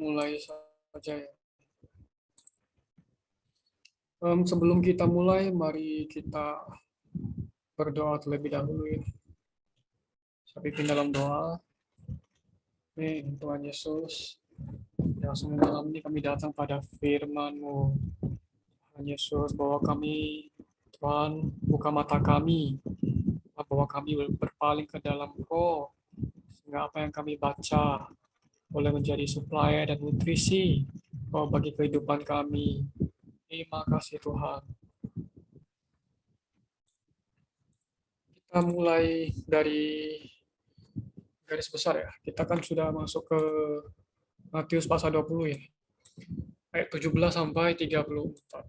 mulai saja ya. Sebelum kita mulai, mari kita berdoa terlebih dahulu ya. Saya pimpin dalam doa. Amin. Tuhan Yesus, yang sungguh malam ini kami datang pada firman-Mu. Tuhan Yesus, bahwa kami, Tuhan, buka mata kami, bahwa kami berpaling ke dalam Roh, sehingga apa yang kami baca boleh menjadi suplai dan nutrisi bagi kehidupan kami. Terima kasih Tuhan. Kita mulai dari garis besar ya. Kita kan sudah masuk ke Matius pasal 20 ya. Ayat 17 sampai 34.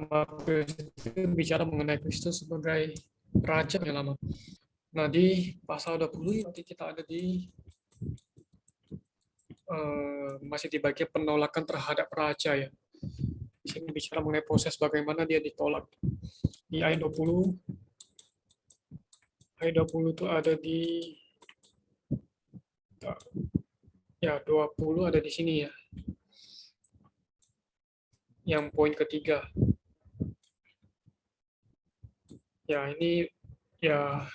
Matius itu bicara mengenai Kristus sebagai Raja yang lama. Nah, di pasal 20 nanti kita ada di masih di bagian penolakan terhadap raja ya. Di sini bicara mengenai proses bagaimana dia ditolak. Di ayat 20 itu ada di ya 20 ada di sini ya. Yang poin ketiga. Ya, ini ya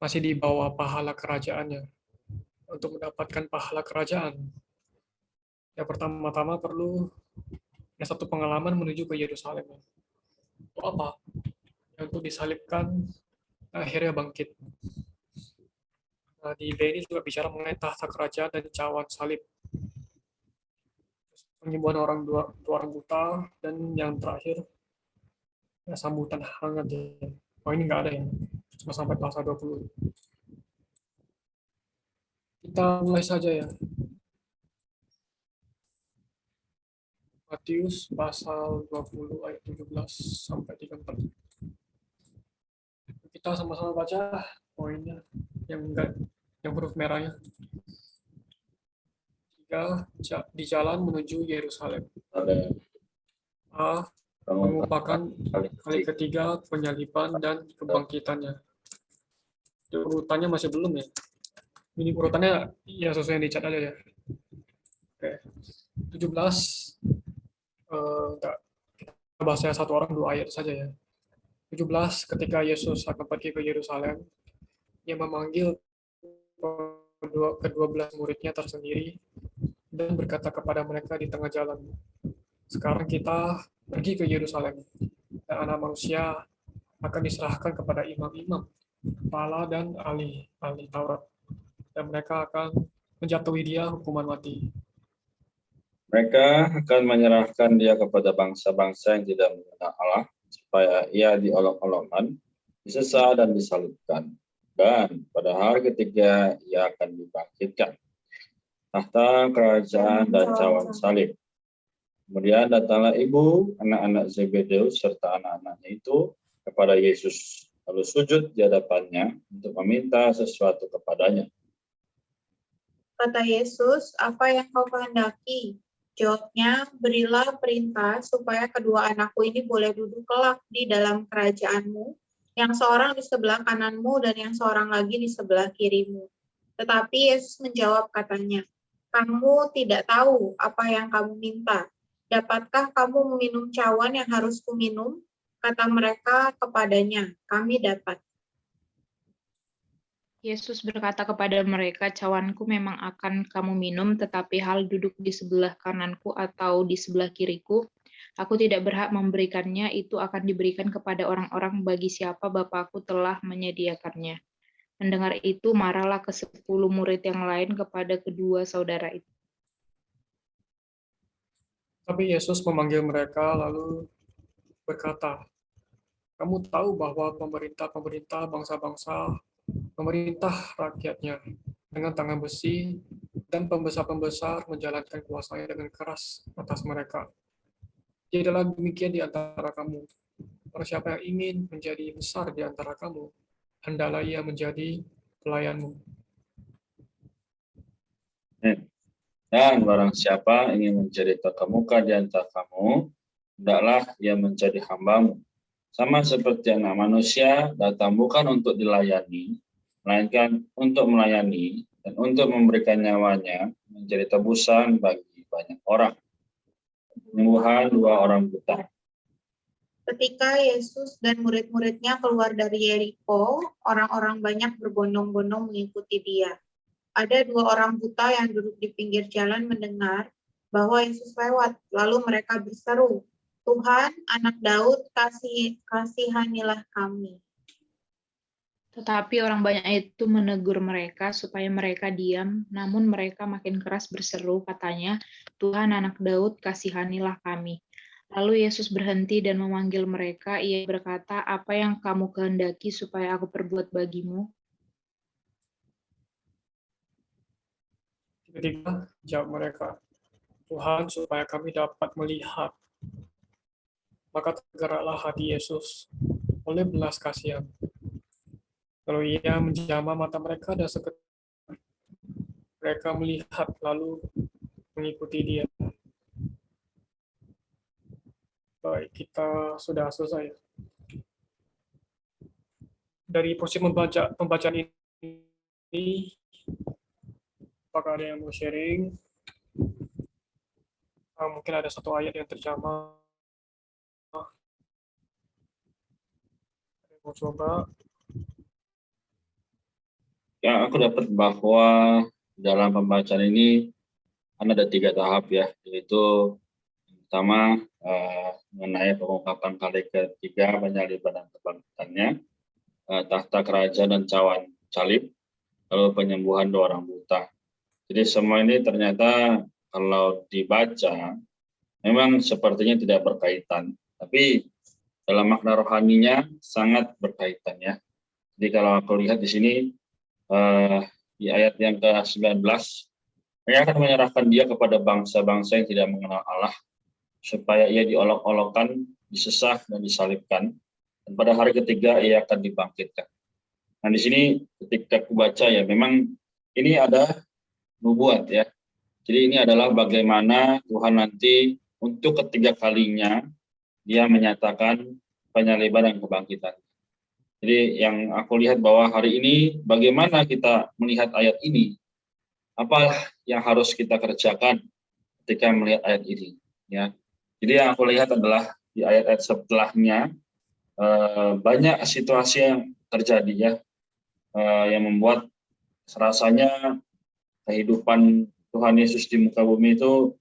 masih di bawah pahala kerajaannya. Untuk mendapatkan pahala kerajaan, ya pertama-tama perlu satu pengalaman menuju ke Yerusalem. Itu apa? Untuk disalibkan, akhirnya bangkit. Nah, di ini juga bicara mengenai tahta kerajaan dan cawan salib. Penyembuhan dua orang buta, dan yang terakhir ya, sambutan hangat. Ya. Oh, ini nggak ada ya, cuma sampai pasal 20. Kita mulai saja ya. Matius pasal 20 ayat 17 sampai 34. Kita sama-sama baca poinnya yang enggak, yang huruf merahnya. Di jalan menuju Yerusalem. A. Merupakan kali ketiga penyaliban dan kebangkitannya. Urutannya masih belum ya. Ini urutannya ya sesuai yang dicat aja ya. Oke. 17 enggak, kita bahasnya satu orang 2 ayat saja ya. 17 ketika Yesus akan pergi ke Yerusalem, ia memanggil ke-12 muridnya tersendiri dan berkata kepada mereka di tengah jalan, sekarang kita pergi ke Yerusalem, dan anak manusia akan diserahkan kepada imam-imam, kepala dan ahli Taurat, dan mereka akan menjatuhi dia hukuman mati. Mereka akan menyerahkan dia kepada bangsa-bangsa yang tidak mengenal Allah, supaya ia diolok-olokkan, disesat dan disalibkan. Dan pada hari ketiga ia akan dibangkitkan. Tahta kerajaan dan cawan salib. Kemudian datanglah ibu, anak-anak Zebedeus serta anak-anaknya itu kepada Yesus, lalu sujud di hadapannya untuk meminta sesuatu kepadanya. Kata Yesus, apa yang kau kehendaki? Jawabnya, berilah perintah supaya kedua anakku ini boleh duduk kelak di dalam kerajaanmu, yang seorang di sebelah kananmu dan yang seorang lagi di sebelah kirimu. Tetapi Yesus menjawab katanya, kamu tidak tahu apa yang kamu minta. Dapatkah kamu meminum cawan yang harus kuminum? Kata mereka kepadanya, kami dapat. Yesus berkata kepada mereka, cawanku memang akan kamu minum, tetapi hal duduk di sebelah kananku atau di sebelah kiriku, aku tidak berhak memberikannya, itu akan diberikan kepada orang-orang bagi siapa Bapakku telah menyediakannya. Mendengar itu, marahlah ke-10 murid yang lain kepada kedua saudara itu. Tapi Yesus memanggil mereka lalu berkata, kamu tahu bahwa pemerintah bangsa-bangsa memerintah rakyatnya dengan tangan besi, dan pembesar-pembesar menjalankan kuasanya dengan keras atas mereka. Jadilah demikian di antara kamu. Barang siapa yang ingin menjadi besar di antara kamu, hendaklah ia menjadi pelayanmu. Dan barang siapa ingin menjadi terkemuka di antara kamu, hendaklah ia menjadi hambamu. Sama seperti anak manusia datang bukan untuk dilayani, melainkan untuk melayani dan untuk memberikan nyawanya menjadi tebusan bagi banyak orang. Penyembuhan 2 orang buta. Ketika Yesus dan murid-muridnya keluar dari Yeriko, orang-orang banyak berbondong-bondong mengikuti dia. Ada 2 orang buta yang duduk di pinggir jalan mendengar bahwa Yesus lewat. Lalu mereka berseru, "Tuhan, Anak Daud, kasihanilah kami." Tetapi orang banyak itu menegur mereka supaya mereka diam, namun mereka makin keras berseru, katanya, "Tuhan, Anak Daud, kasihanilah kami." Lalu Yesus berhenti dan memanggil mereka. Ia berkata, "Apa yang kamu kehendaki supaya aku perbuat bagimu?" Ketika jawab mereka, "Tuhan, supaya kami dapat melihat." Maka tergeraklah hati Yesus oleh belas kasihan. Lalu ia menjamah mata mereka dan seketika mereka melihat lalu mengikuti dia. Baik, kita sudah selesai. Dari posisi pembacaan ini, apakah ada yang mau sharing? Mungkin ada satu ayat yang terjamah. Ada yang mau coba? Yang aku dapat bahwa dalam pembacaan ini ada 3 tahap ya, yaitu pertama mengenai pengungkapan kali ketiga penyaliban dan kebangkitannya, tahta kerajaan dan cawan salib, lalu penyembuhan 2 orang buta. Jadi semua ini ternyata kalau dibaca memang sepertinya tidak berkaitan, tapi dalam makna rohaninya sangat berkaitan ya. Jadi kalau aku lihat di sini di ayat yang ke-19, "Mereka akan menyerahkan dia kepada bangsa-bangsa yang tidak mengenal Allah, supaya ia diolok-olokkan, disesah, dan disalibkan, dan pada hari ketiga ia akan dibangkitkan." Nah di sini ketika aku baca ya, memang ini ada nubuat ya. Jadi ini adalah bagaimana Tuhan nanti untuk ketiga kalinya dia menyatakan penyaliban dan kebangkitan. Jadi yang aku lihat bahwa hari ini bagaimana kita melihat ayat ini, apa yang harus kita kerjakan ketika melihat ayat ini ya. Jadi yang aku lihat adalah di ayat-ayat setelahnya banyak situasi yang terjadi ya, yang membuat rasanya kehidupan Tuhan Yesus di muka bumi itu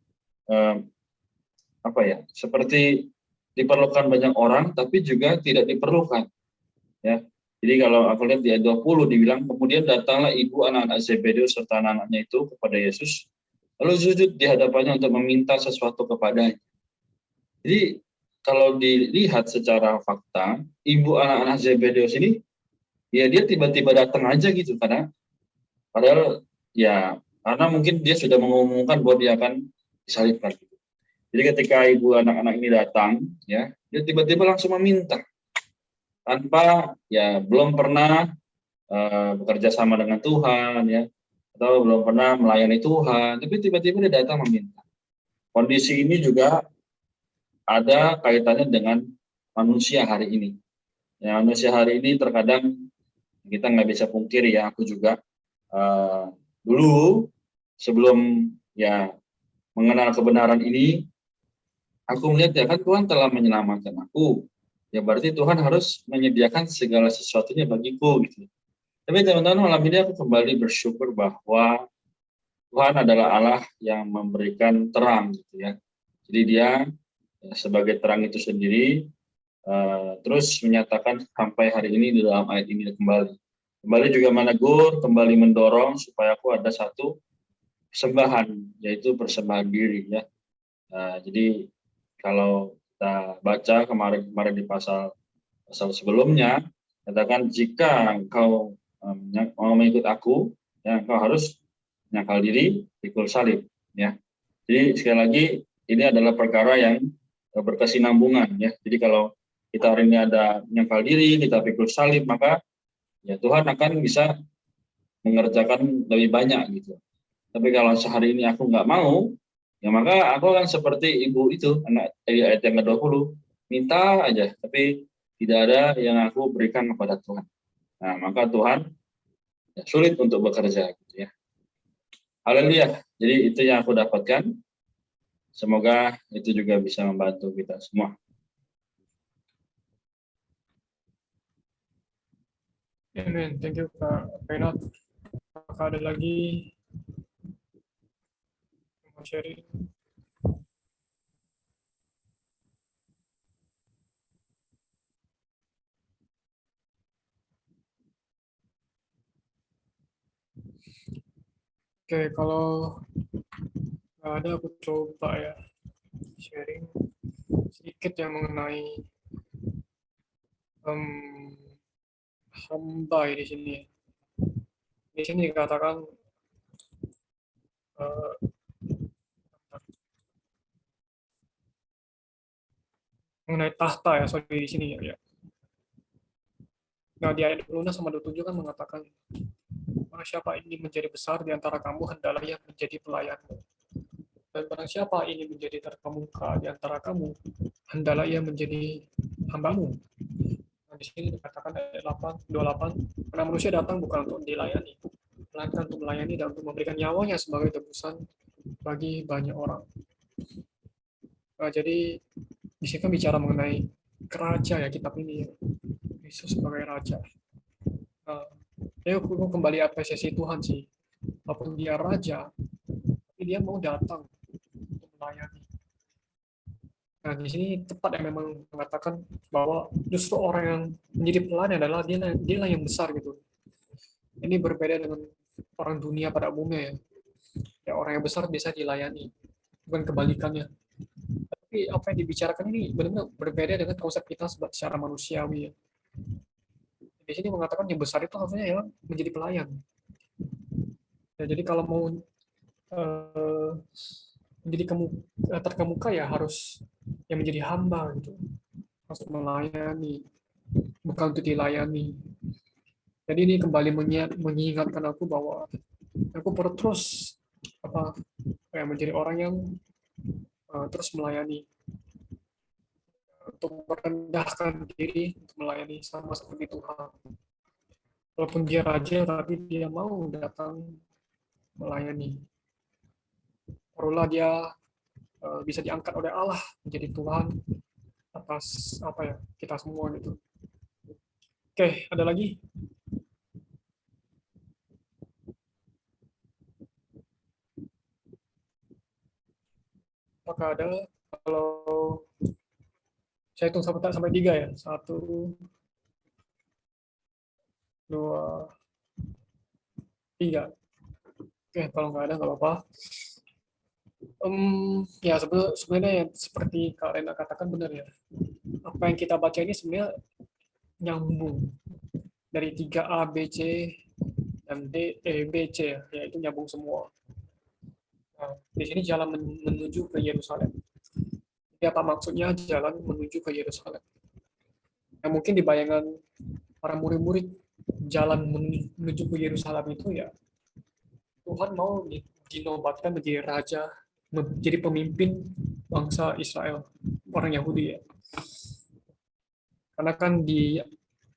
seperti diperlukan banyak orang tapi juga tidak diperlukan ya. Jadi kalau aku lihat di ayat 20 dibilang, "Kemudian datanglah ibu anak-anak Zebedeus serta anak-anaknya itu kepada Yesus, lalu sujud di hadapannya untuk meminta sesuatu kepadanya." Jadi kalau dilihat secara fakta, ibu anak-anak Zebedeus ini ya dia tiba-tiba datang aja gitu, padahal ya karena mungkin dia sudah mengumumkan bahwa dia akan disalibkan. Jadi ketika ibu anak-anak ini datang ya, dia tiba-tiba langsung meminta tanpa ya belum pernah bekerja sama dengan Tuhan ya, atau belum pernah melayani Tuhan, tapi tiba-tiba dia datang meminta. Kondisi ini juga ada kaitannya dengan manusia hari ini. Ya, manusia hari ini terkadang kita nggak bisa pungkiri ya, aku juga dulu sebelum ya mengenal kebenaran ini, aku melihat ya kan Tuhan telah menyelamatkan aku, ya berarti Tuhan harus menyediakan segala sesuatunya bagiku gitu. Tapi teman-teman, malam ini aku kembali bersyukur bahwa Tuhan adalah Allah yang memberikan terang gitu ya. Jadi dia sebagai terang itu sendiri terus menyatakan sampai hari ini di dalam ayat ini kembali juga menegur, kembali mendorong supaya aku ada satu persembahan, yaitu persembahan diri ya. Jadi kalau kita baca kemarin di pasal sebelumnya, katakan jika engkau mau mengikut aku, ya engkau harus menyangkal diri, pikul salib ya. Jadi sekali lagi ini adalah perkara yang berkesinambungan ya. Jadi kalau kita hari ini ada menyangkal diri, kita pikul salib, maka ya Tuhan akan bisa mengerjakan lebih banyak gitu. Tapi kalau sehari ini aku nggak mau, ya maka aku akan seperti ibu itu, ayat yang ke-20, minta aja, tapi tidak ada yang aku berikan kepada Tuhan. Nah, maka Tuhan ya, sulit untuk bekerja gitu ya. Haleluya. Jadi itu yang aku dapatkan. Semoga itu juga bisa membantu kita semua. Amen. Thank you Kak Renat. Apakah ada lagi yang mau sharing? Oke, kalau nggak ada aku coba ya sharing sedikit yang mengenai hamba ya di sini. Di sini dikatakan eh, mengenai tahta ya, sorry di sini ya. Nah, di ayat 26 sama 27 kan mengatakan, barang siapa ini menjadi besar di antara kamu, hendaklah ia menjadi pelayanmu. Dan barang siapa ini menjadi terkemuka di antara kamu, hendaklah ia menjadi hambamu. Nah, di sini dikatakan ayat 28, karena manusia datang bukan untuk dilayani, melainkan untuk melayani dan untuk memberikan nyawanya sebagai tebusan bagi banyak orang. Nah, jadi di sini kan bicara mengenai raja ya kitab ini ya. Yesus sebagai raja. Nah, aku kembali apresiasi Tuhan sih. Walaupun dia raja, tapi dia mau datang untuk melayani. Nah, di sini tepat yang memang mengatakan bahwa justru orang yang menjadi pelayan adalah dia yang besar gitu. Ini berbeda dengan orang dunia pada umumnya ya. Ya orang yang besar bisa dilayani, bukan kebalikannya. Tapi apa yang dibicarakan ini benar-benar berbeda dengan konsep kita secara manusiawi ya. Di sini mengatakan yang besar itu harusnya ya menjadi pelayan. Ya, jadi kalau mau eh, menjadi terkemuka ya harus yang menjadi hamba gitu, harus melayani, bukan untuk dilayani. Jadi ini kembali mengingatkan aku bahwa aku perlu terus menjadi orang yang terus melayani, untuk merendahkan diri untuk melayani sama seperti Tuhan. Walaupun dia raja, tapi dia mau datang melayani. Barulah dia bisa diangkat oleh Allah menjadi Tuhan atas kita semua gitu. Oke, ada lagi? Apakah ada? Kalau saya hitung sampai 3 ya. 1, 2, 3. Oke, kalau nggak ada nggak apa-apa. Ya sebenarnya yang seperti Kak Rena katakan benar ya. Apa yang kita baca ini sebenarnya nyambung dari 3A, B, C, dan D, E, B, C ya, yaitu nyambung semua. Nah, di sini jalan menuju ke Yerusalem. Jadi apa maksudnya jalan menuju ke Yerusalem? Yang mungkin di bayangan para murid-murid jalan menuju ke Yerusalem itu ya Tuhan mau dinobatkan menjadi raja, menjadi pemimpin bangsa Israel, orang Yahudi ya. Karena kan di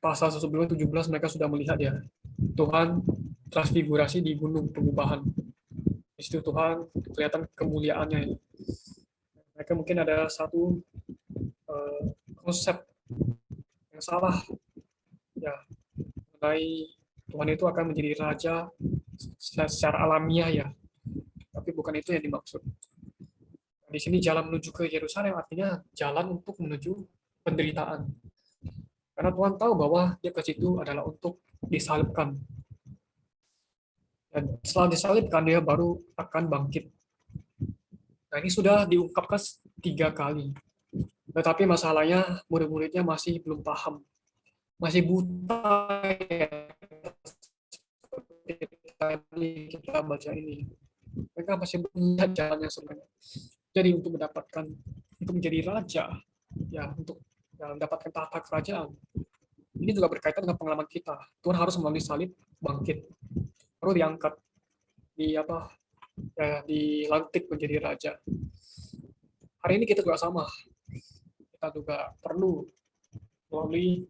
pasal sebelumnya 17 mereka sudah melihat ya Tuhan transfigurasi di gunung pengubahan. Di situ Tuhan kelihatan kemuliaannya ya. Mereka mungkin ada satu konsep yang salah ya mengenai Tuhan itu akan menjadi raja secara alamiah ya, tapi bukan itu yang dimaksud. Di sini jalan menuju ke Yerusalem artinya jalan untuk menuju penderitaan. Karena Tuhan tahu bahwa dia ke situ adalah untuk disalibkan. Dan setelah disalibkan dia baru akan bangkit. Nah ini sudah diungkapkan 3 kali. Tetapi masalahnya murid-muridnya masih belum paham. Masih buta ya. Seperti tadi kita baca ini. Mereka masih melihat jalan yang sebenarnya. Jadi untuk menjadi raja, ya untuk mendapatkan tahta kerajaan, ini juga berkaitan dengan pengalaman kita. Tuhan harus melalui salib bangkit, baru diangkat, dilantik menjadi raja. Hari ini kita juga sama. Kita juga perlu melalui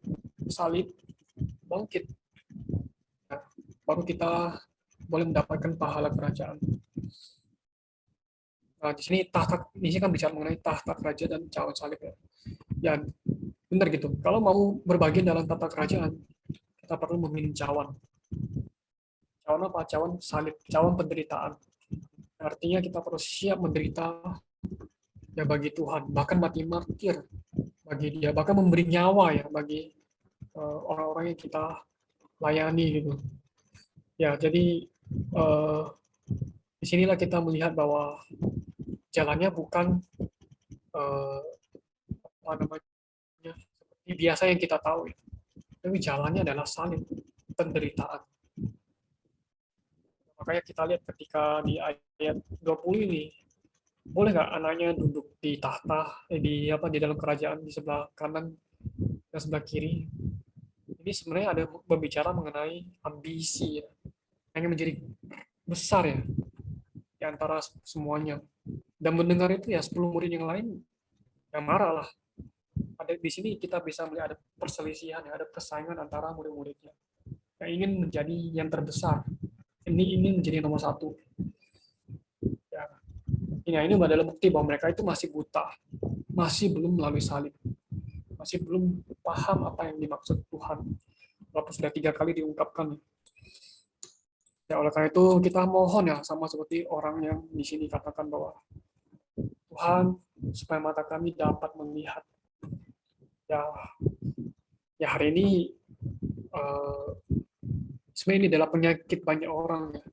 salib bangkit. Nah, baru kita boleh mendapatkan pahala kerajaan. Nah, di sini kan bicara mengenai tahta kerajaan dan cawan salib ya. Ya, benar gitu. Kalau mau berbagian dalam tahta kerajaan, kita perlu meminum cawan. Cawan apa? Cawan salib, cawan penderitaan. Artinya kita perlu siap menderita ya bagi Tuhan, bahkan mati martir bagi Dia, bahkan memberi nyawa ya bagi orang-orang yang kita layani gitu. Ya, jadi disinilah kita melihat bahwa jalannya bukan apa namanya seperti biasa yang kita tahu ya, tapi jalannya adalah salib, penderitaan. Makanya kita lihat ketika di ayat 20 ini, boleh nggak anaknya duduk di tahta, di dalam kerajaan di sebelah kanan dan sebelah kiri. Ini sebenarnya ada berbicara mengenai ambisi ya, yang menjadi besar ya di antara semuanya. Dan mendengar itu ya 10 murid yang lain yang marah lah. Ada di sini kita bisa melihat ada perselisihan, ada persaingan antara murid-muridnya yang ingin menjadi yang terbesar. Ini menjadi nomor satu. Ya, ini adalah bukti bahwa mereka itu masih buta, masih belum melalui salib, masih belum paham apa yang dimaksud Tuhan. Walaupun sudah 3 kali diungkapkan. Ya, oleh karena itu kita mohon ya, sama seperti orang yang di sini katakan bahwa Tuhan, supaya mata kami dapat melihat. Ya hari ini sebenarnya ini adalah penyakit banyak orang ya.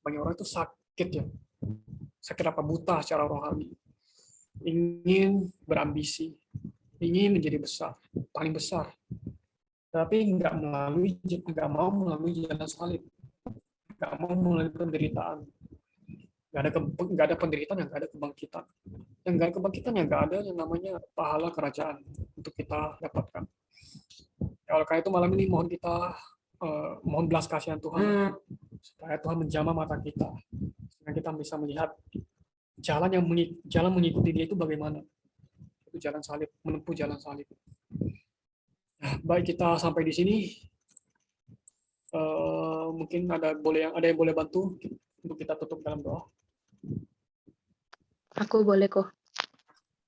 Banyak orang itu sakit ya. Sakit apa? Buta secara rohani. Ingin berambisi, ingin menjadi besar, paling besar. Tapi nggak mau melalui jalan salib. Nggak mau melalui penderitaan. Nggak ada penderitaan, yang nggak ada kebangkitan. Yang nggak ada kebangkitan, yang nggak ada yang namanya pahala kerajaan untuk kita dapatkan. Ya, oleh karena itu malam ini mohon kita mohon belas kasihan Tuhan supaya Tuhan menjamah mata kita sehingga kita bisa melihat jalan mengikuti Dia itu bagaimana. Itu jalan salib, menempuh jalan salib. Nah, baik, kita sampai di sini. Mungkin ada yang boleh bantu untuk kita tutup dalam doa. Aku boleh kok.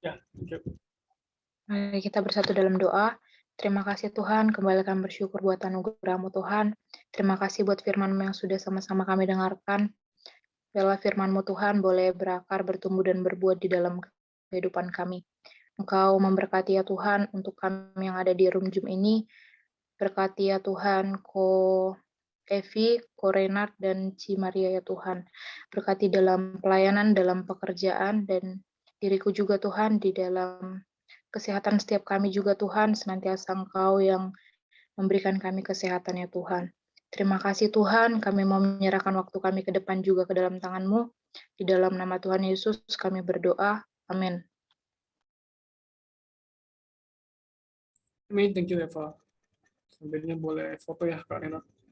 Ya, okay. Mari kita bersatu dalam doa. Terima kasih Tuhan, kembali kami bersyukur buat anugerah-Mu Tuhan. Terima kasih buat firman-Mu yang sudah sama-sama kami dengarkan. Biarlah firman-Mu Tuhan boleh berakar, bertumbuh, dan berbuat di dalam kehidupan kami. Engkau memberkati ya Tuhan untuk kami yang ada di room Zoom ini. Berkati ya Tuhan, Ko Evi, Ko Renard, dan Ci Maria ya Tuhan. Berkati dalam pelayanan, dalam pekerjaan, dan diriku juga Tuhan di dalam kesehatan setiap kami juga Tuhan, senantiasa Engkau yang memberikan kami kesehatan ya Tuhan. Terima kasih Tuhan, kami mau menyerahkan waktu kami ke depan juga ke dalam tangan-Mu. Di dalam nama Tuhan Yesus kami berdoa. Amin. Amin, thank you Eva. Sambilnya boleh foto ya Kak Renat.